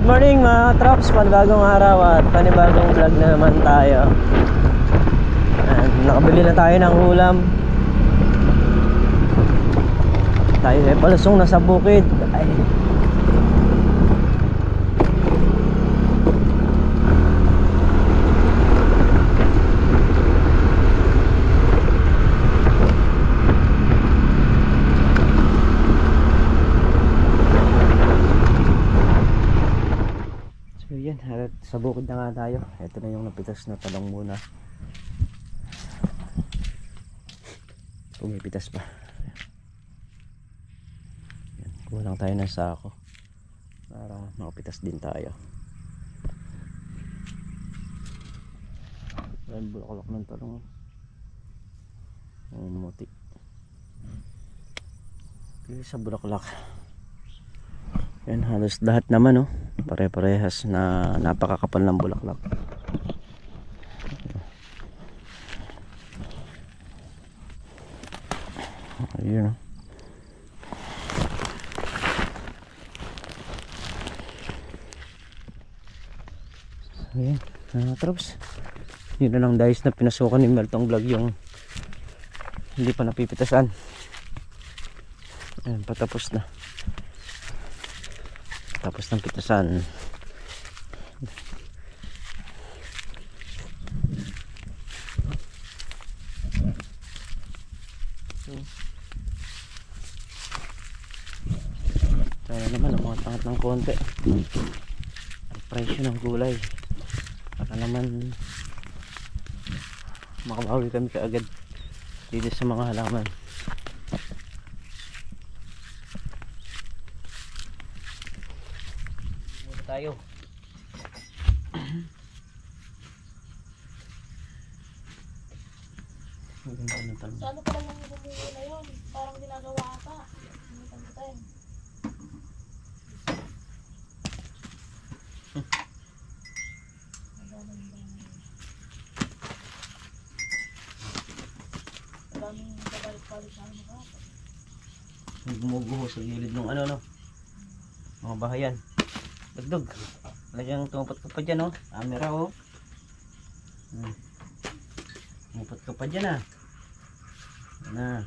morning mga traps, panibagong araw at panibagong vlog na naman tayo. And nakabili na tayo ng ulam. Tayo ay palusong na sa bukid. Ay. Yan, sa bukid na nga tayo. Ito na yung napitas na talong muna. Pumipitas pa. Yan, kulang tayo ng sako para makapitas din tayo. Yan, bulaklak ng talong. Muti. Pili sa bulaklak. Yan, halos lahat naman, oh. Pare-parehas na napakakapal ng bulaklak. Ayun, oh. Ayan, troops. Yun na lang guys na pinasukan ni Meltong Vlog yung hindi pa napipitasan. Ayan, patapos na. Tapos ng pitasan. Kaya naman ang mga tangat ng konti. Ang presyo ng gulay. Para naman makabawi kami kaagad dito sa mga halaman. Tayo. Ano pa lang yung bumili na yun? Parang ginagawa ata. Daming kabalik-balik na ano ka. Gumuguho sa gilid ng ano, no? Mga bahayan. Dagdag. Talagang tumupot ka pa dyan, oh. Camera, oh. Tumupot ka pa dyan, ah. Yan na.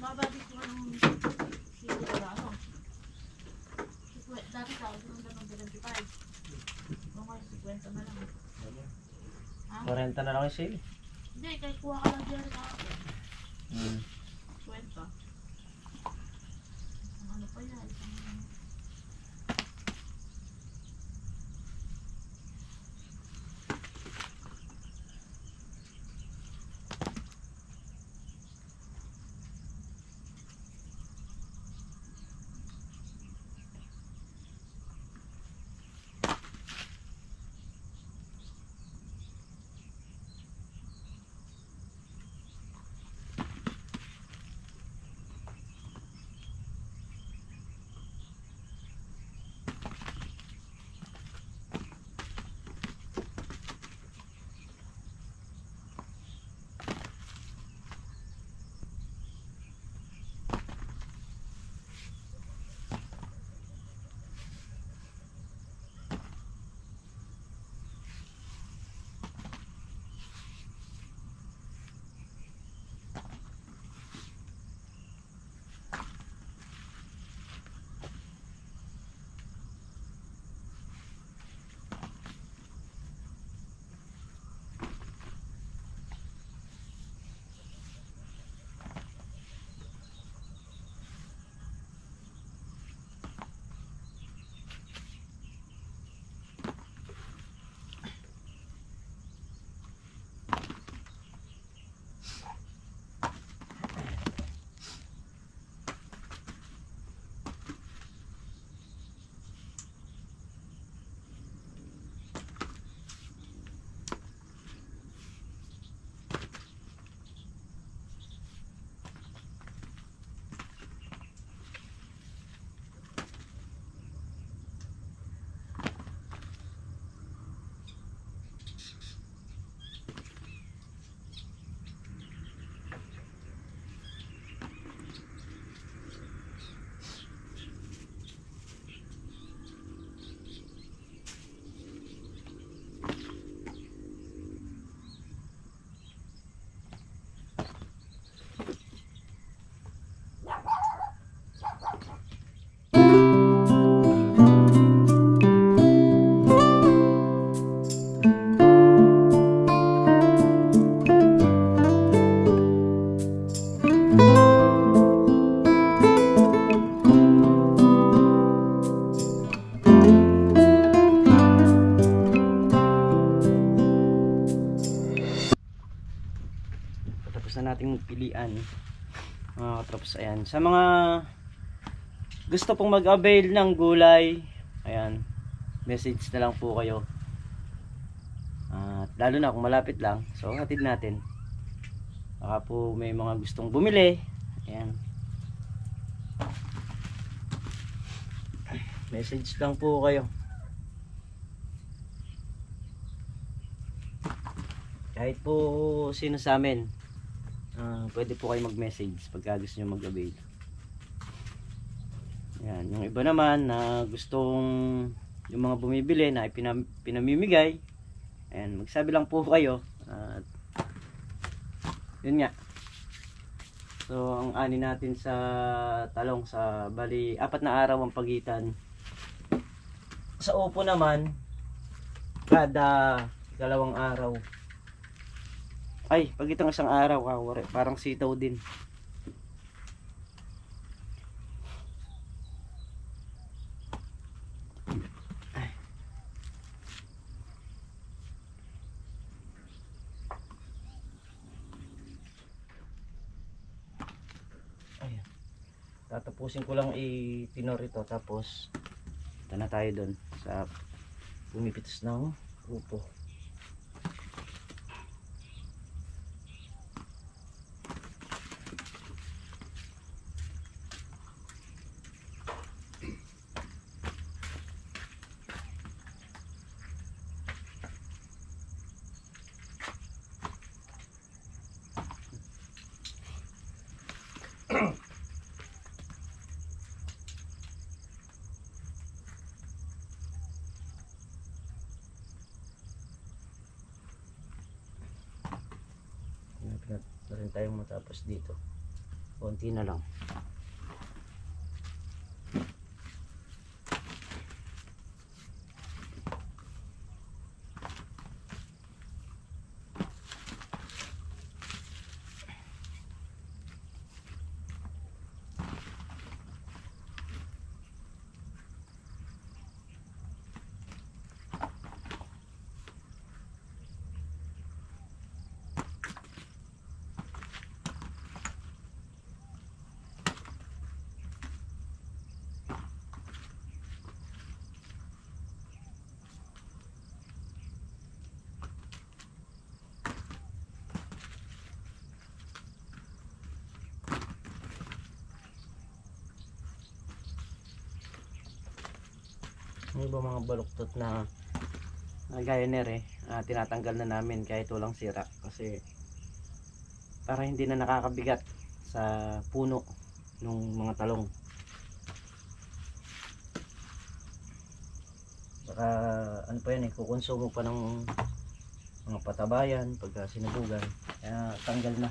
Mababit ko ng silo na ano. Dati sa ako ng 75. Ngayon 50 na lang. Ha? 40 na lang yung sale. Hindi, kahit kuha ka lang dyan sa ako. 50. Ano pa yan? nating pilian mga katrops. Ayan, sa mga gusto pong mag-avail ng gulay, ayan, message na lang po kayo. Lalo na kung malapit lang, so hatid natin. Baka po may mga gustong bumili. Ayan, message lang po kayo. Kahit po sino sa amin, pwede po kayo mag-message pagka gusto nyo mag-avail. Yan, yung iba naman na gustong yung mga bumibili na pinamimigay, ayan, magsabi lang po kayo. At yun nga. So ang ani natin sa talong, sa bali 4 na araw ang pagitan. Sa upo naman, kada 2 araw. Ay, pagitan ng 1 araw, kawari, parang sitaw din. Ayan. Tatapusin ko lang i-tinor ito, tapos ito na tayo doon sa pumipitas ng upo. Na rin tayong matapos dito. Konti na lang. Yung iba mga baluktot na gaya nere, tinatanggal na namin kahit walang sira, kasi para hindi na nakakabigat sa puno ng mga talong. Baka ano pa yan kukonsumo pa ng mga patabayan pagka sinubugan, kaya tanggal na.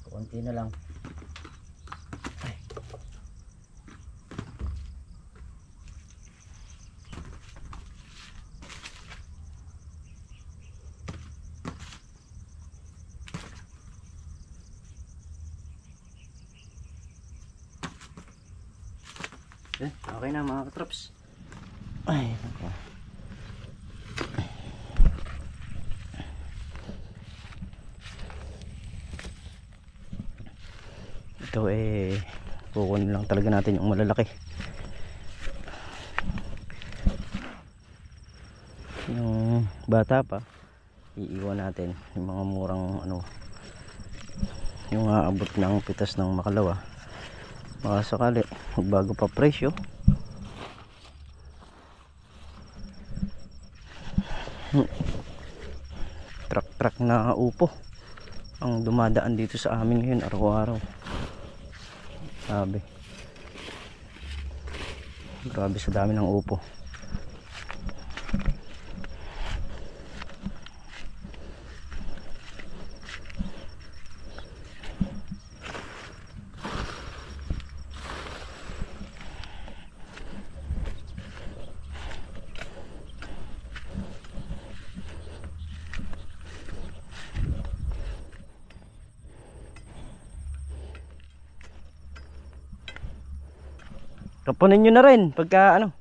Konti na lang. Ay. Okay na mga katrops. Ay, nako. Ito kukunin lang talaga natin yung malalaki. Yung bata pa iiwan natin, yung mga murang yung aabot ng pitas ng makalawa. Baka sakali magbago pa presyo. Truck na upo ang dumadaan dito sa amin ngayon araw-araw. Grabe sa dami ng upo. Kapunin nyo na rin pagka ano.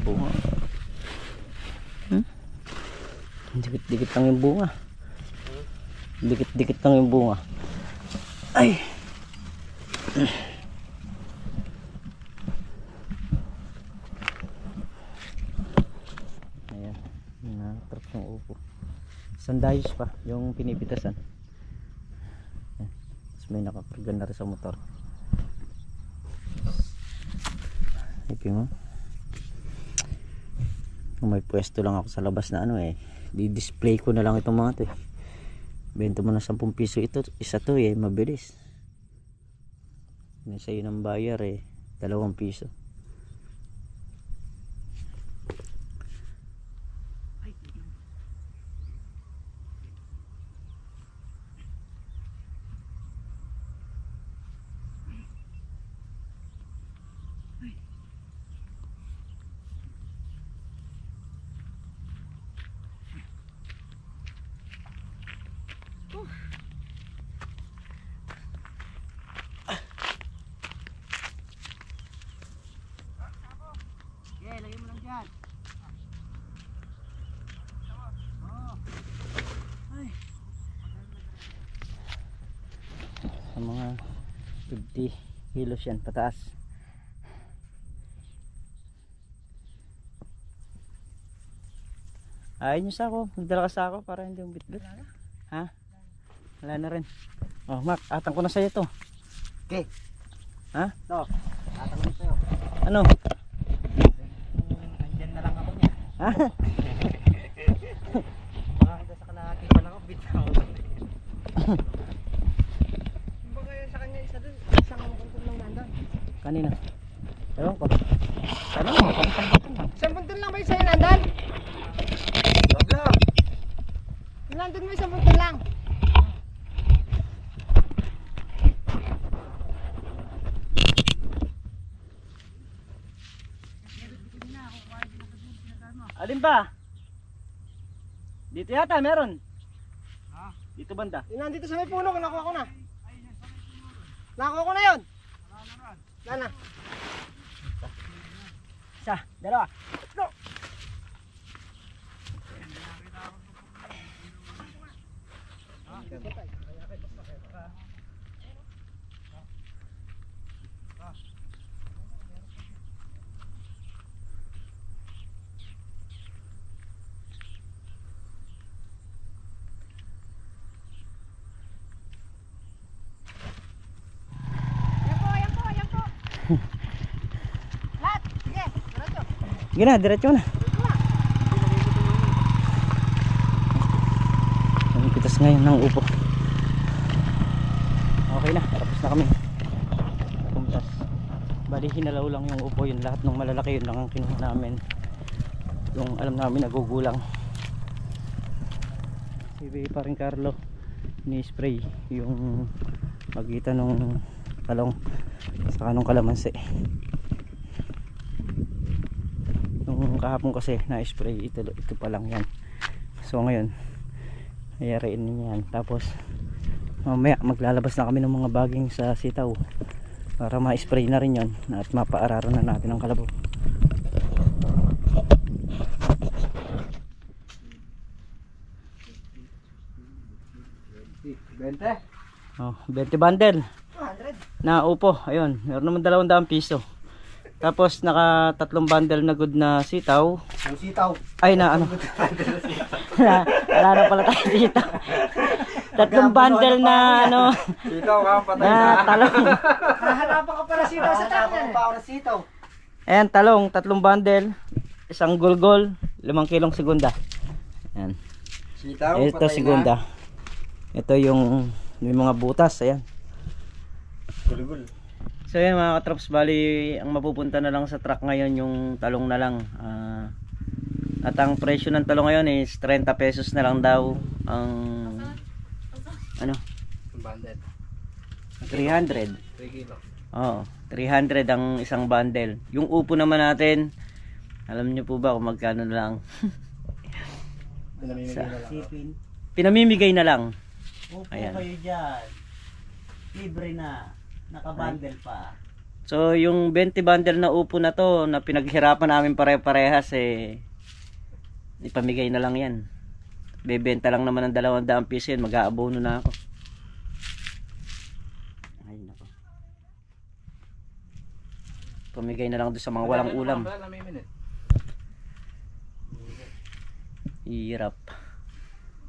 Bunga. Dikit-dikit lang yung bunga. Dikit-dikit lang yung bunga. Ay. Ayan. Natrap yung upo. Sandayos pa yung pinipitasan. Ayan. Tapos may nakakarga na rin sa motor. Ipin mo. May pwesto lang ako sa labas na ano di-display ko na lang itong mga to benta mo na 10 piso ito, isa to mabilis. Sa'yo ng bayar 2 piso. Lagay mo lang dyan. Ay. Sa mga 50 kilos yan pataas. Ayun yung sako. Nagdala ka sako para hindi yung bitbit. Ha? Wala na rin. Oh Mac, atang ko na sa'yo to. Okay. Ha? Ito. Atang ko na sa'yo. Ano? Makakita sa kalahati pa lang ako bitaw. Kumbaga sa kanya isa dun, isang buntun lang nandun. Kanina? Ewan ko. Ano mo? Isang buntun lang ba yung sa'yo nandun? Wag lang. Yung nandun mo isang buntun lang. Alin ba? Dito yata meron. Ha? Dito banda. Yung nandito sa may puno, nakuha ko na. Nakuha ko na yun. Wala na. Isa, dalawa. Go! Lahat, sige, diretso. Sige na, diretso na. Ang pitas ngayon ng upo. Okay na, tapos na kami. Pumitas. Bali, hinalaw lang yung upo yun. Lahat ng malalaki yun lang ang kinuha namin. Yung alam namin nagugulang. Si pa rin Carlo ni-spray yung magitan ng talong sa kanong kalamansi. Nung kahapon kasi na-spray ito pa lang yan. So ngayon ayariin niya yan. Tapos mamaya maglalabas na kami ng mga baging sa sitaw para ma-spray na rin yon at mapaararan na natin ang kalabaw. Oh, 20 bundle na upo. Ayun, meron naman 200 piso. Tapos naka 3 bundle na good na sitaw. Yung sitaw. Ay na ano. Wala na pala tayo sitaw. 3 bundle na ano. Sitaw ka patay na talong. Hahanapan ka para sitaw sa tangan. Para sitaw. Ayan, talong, 3 bundle. Isang gulgol, 5 kilong segunda. Ayan. Sitaw, ito segunda. Ito yung may mga butas, ayan. Gulgul. So yan mga katrops, bali ang mapupunta na lang sa truck ngayon yung talong na lang. At ang presyo ng talong ngayon is 30 pesos na lang daw ang ano? Bundle. 300. 3 kilo. Oo, 300 ang isang bundle. Yung upo naman natin, alam niyo po ba kung magkano na lang? Pinamimigay na lang. Pinamimigay na lang. Upo Ayan. kayo dyan. Libre na. Nakabundle pa. So yung 20 bundle na upo na to na pinaghirapan namin pare-parehas ipamigay na lang yan. Bebenta lang naman ng 200 piso yan, mag-aabono na ako. Ay nako. Pamigay na lang doon sa mga walang ulam. Hirap.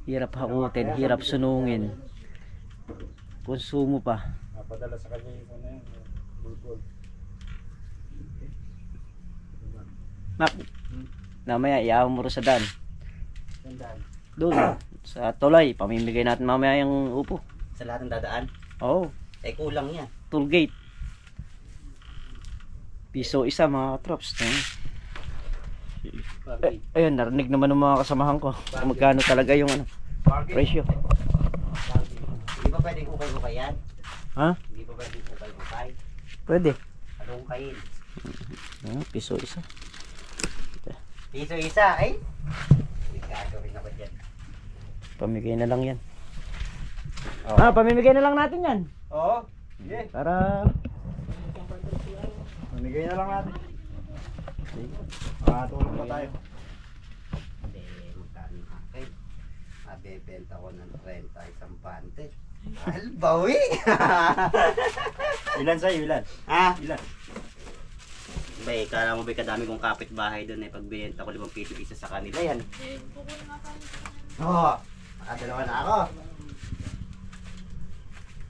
Hirap hakutin, hirap sunungin. Konsumo pa. Napadala sa kanya yung ano yan. Bulbul. Mak, namaya iyaw mo rin sa daan. Sandaan. Doon, sa tulay, pamimigay natin mamaya yung upo. Sa lahat ng dadaan. Oo, Eh kulang yan. toll gate. Piso isa mga katrops. Ayun, narinig naman ng mga kasamahan ko. Kung magkano talaga yung ano, presyo. Hindi ba pwedeng ukay-ukay yan? Ha? Hindi ba pwedeng ukay-ukay? Pwede. Anong ukayin? Piso isa. Piso isa, ay? Gagawin ako dyan. Pamigay na lang yan. Oh. Pamimigay na lang natin yan. Oo. Sige. Para Pamigay na lang natin. Tulong pa tayo. Hindi, magkano akin? Mabebenta ko ng 30 isang bante. Albawi! Ilan sa'yo? Ilan? Ha? Ilan? Bay, kala mo ba kadami kong kapitbahay doon pag binenta ko 5 piso isa sa kanila yan. Oo. Makadalawa na ako.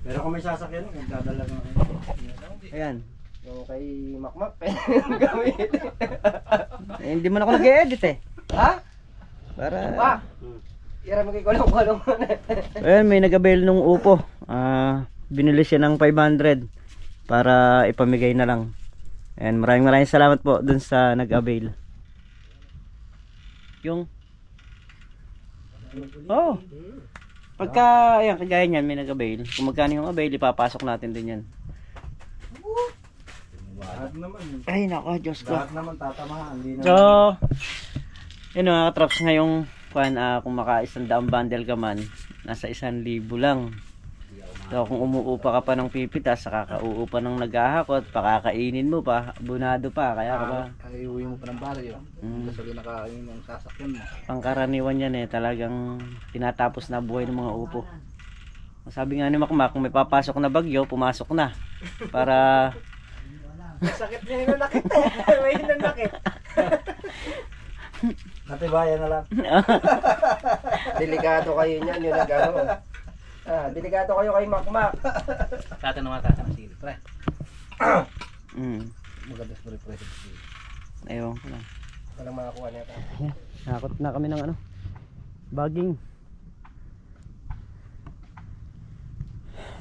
Pero kung may sasakyan, kung dadala ng ayan. yung kay Makmak, gamit. Hindi man ako nag-edit Ha? Para Ira mo kay kulong-kulong. ayan, may nag-avail nung upo. Binili siya ng 500 para ipamigay na lang. Ayan, maraming salamat po dun sa nag-avail. Yung pagka ayan, kagaya niyan may nag-avail. Kung magkano yung avail, ipapasok natin din yan. Lahat naman. Ay nako, Diyos ko. Lahat naman tatamahan. Hindi So, yun mga katraps, ngayong kung maka-100 bundle ka man, nasa 1,000 lang. So kung umuupa ka pa ng pipitas, kakauupa ng naghahakot, pakakainin mo pa, abunado pa, kaya ka pa. Ay, uwi mo pa ng baryo. Kasi nakain ng sasakyan mo. Pangkaraniwan yan talagang tinatapos na buhay ng mga upo. Sabi nga ni Makmak, kung may papasok na bagyo, pumasok na. Para Sakit niya hinanakit may hinanakit. Natibayan na lang. Delikado kayo niyan, yun ang gano'n. Delikado kayo kay Makmak. Tata naman sili, pre. Maganda sa pre-pre. Ayaw ko lang. Walang makakuha niya pa. Nakot na kami ng bagging.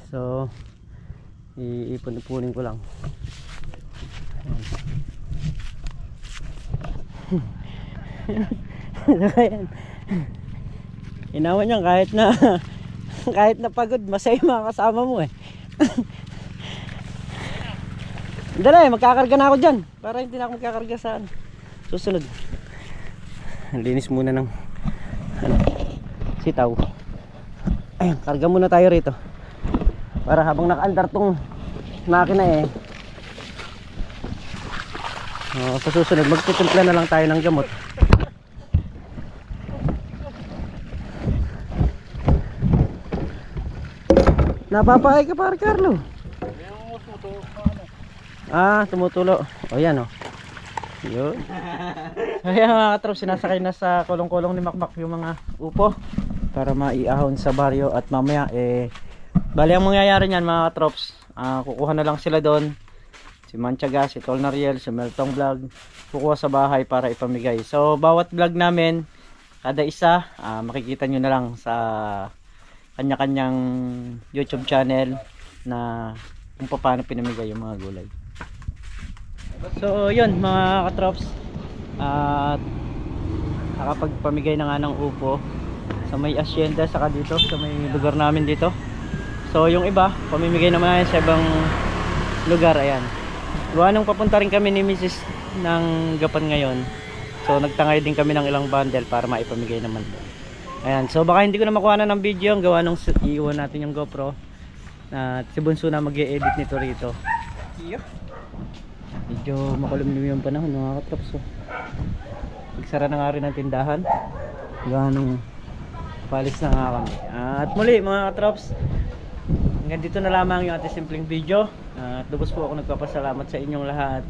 So, iipon-ipunin ko lang. Ayan. Inawan niya kahit na pagod, masaya mga kasama mo Dala magkakarga na ako dyan para hindi na ako magkakarga sa susunod. Linis muna ng sitaw. Ayun, karga muna tayo rito para habang nakaandar tong makina sa susunod magtitimpla na lang tayo ng gamot. Napapakay ka par Carlo. Tumutulo. O yan yun. Kaya mga katrop, sinasakay na sa kulong-kulong ni Makmak yung mga upo para maiahon sa baryo. At mamaya bali ang mangyayari niyan mga katrops, kukuha na lang sila doon. Si Manchaga, si Tol Nariel, si Meltong Vlog, kukuha sa bahay para ipamigay. So bawat vlog namin, kada isa, makikita nyo na lang sa kanya-kanyang YouTube channel na kung paano pinamigay yung mga gulay. So yun mga katrops, at nakapagpamigay na nga ng upo sa may asyenda saka dito sa may lugar namin dito. So yung iba pamimigay naman sa ibang lugar. Ayan, gawa nung papunta rin kami ni Mrs. ng Gapan ngayon, so nagtangay din kami ng ilang bundle para maipamigay naman doon. Ayan, so baka hindi ko na makuha na ng video ang gawa nung iiwan natin yung GoPro at si Bunso na mag-i-edit nito rito. Medyo makulimlim yung panahon mga katrops. So nagsara na nga rin ang tindahan, gawa nung palis na nga kami. At muli mga katrops, hanggang dito na lamang yung ating simpleng video. At lubos po ako nagpapasalamat sa inyong lahat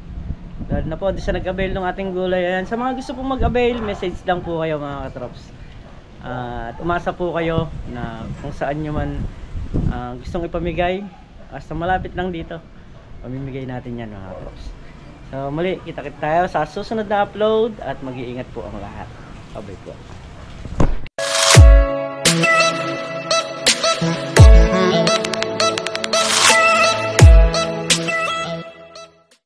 dahil na po di sa nag-avail ng ating gulay. Ayan, sa mga gusto pong mag-avail, message lang po kayo mga katrops. At umasa po kayo na kung saan nyo man gustong ipamigay, hasta malapit lang dito pamimigay natin yan mga katrops. So muli, kita-kita tayo sa susunod na upload at mag-iingat po ang lahat. Bye-bye po.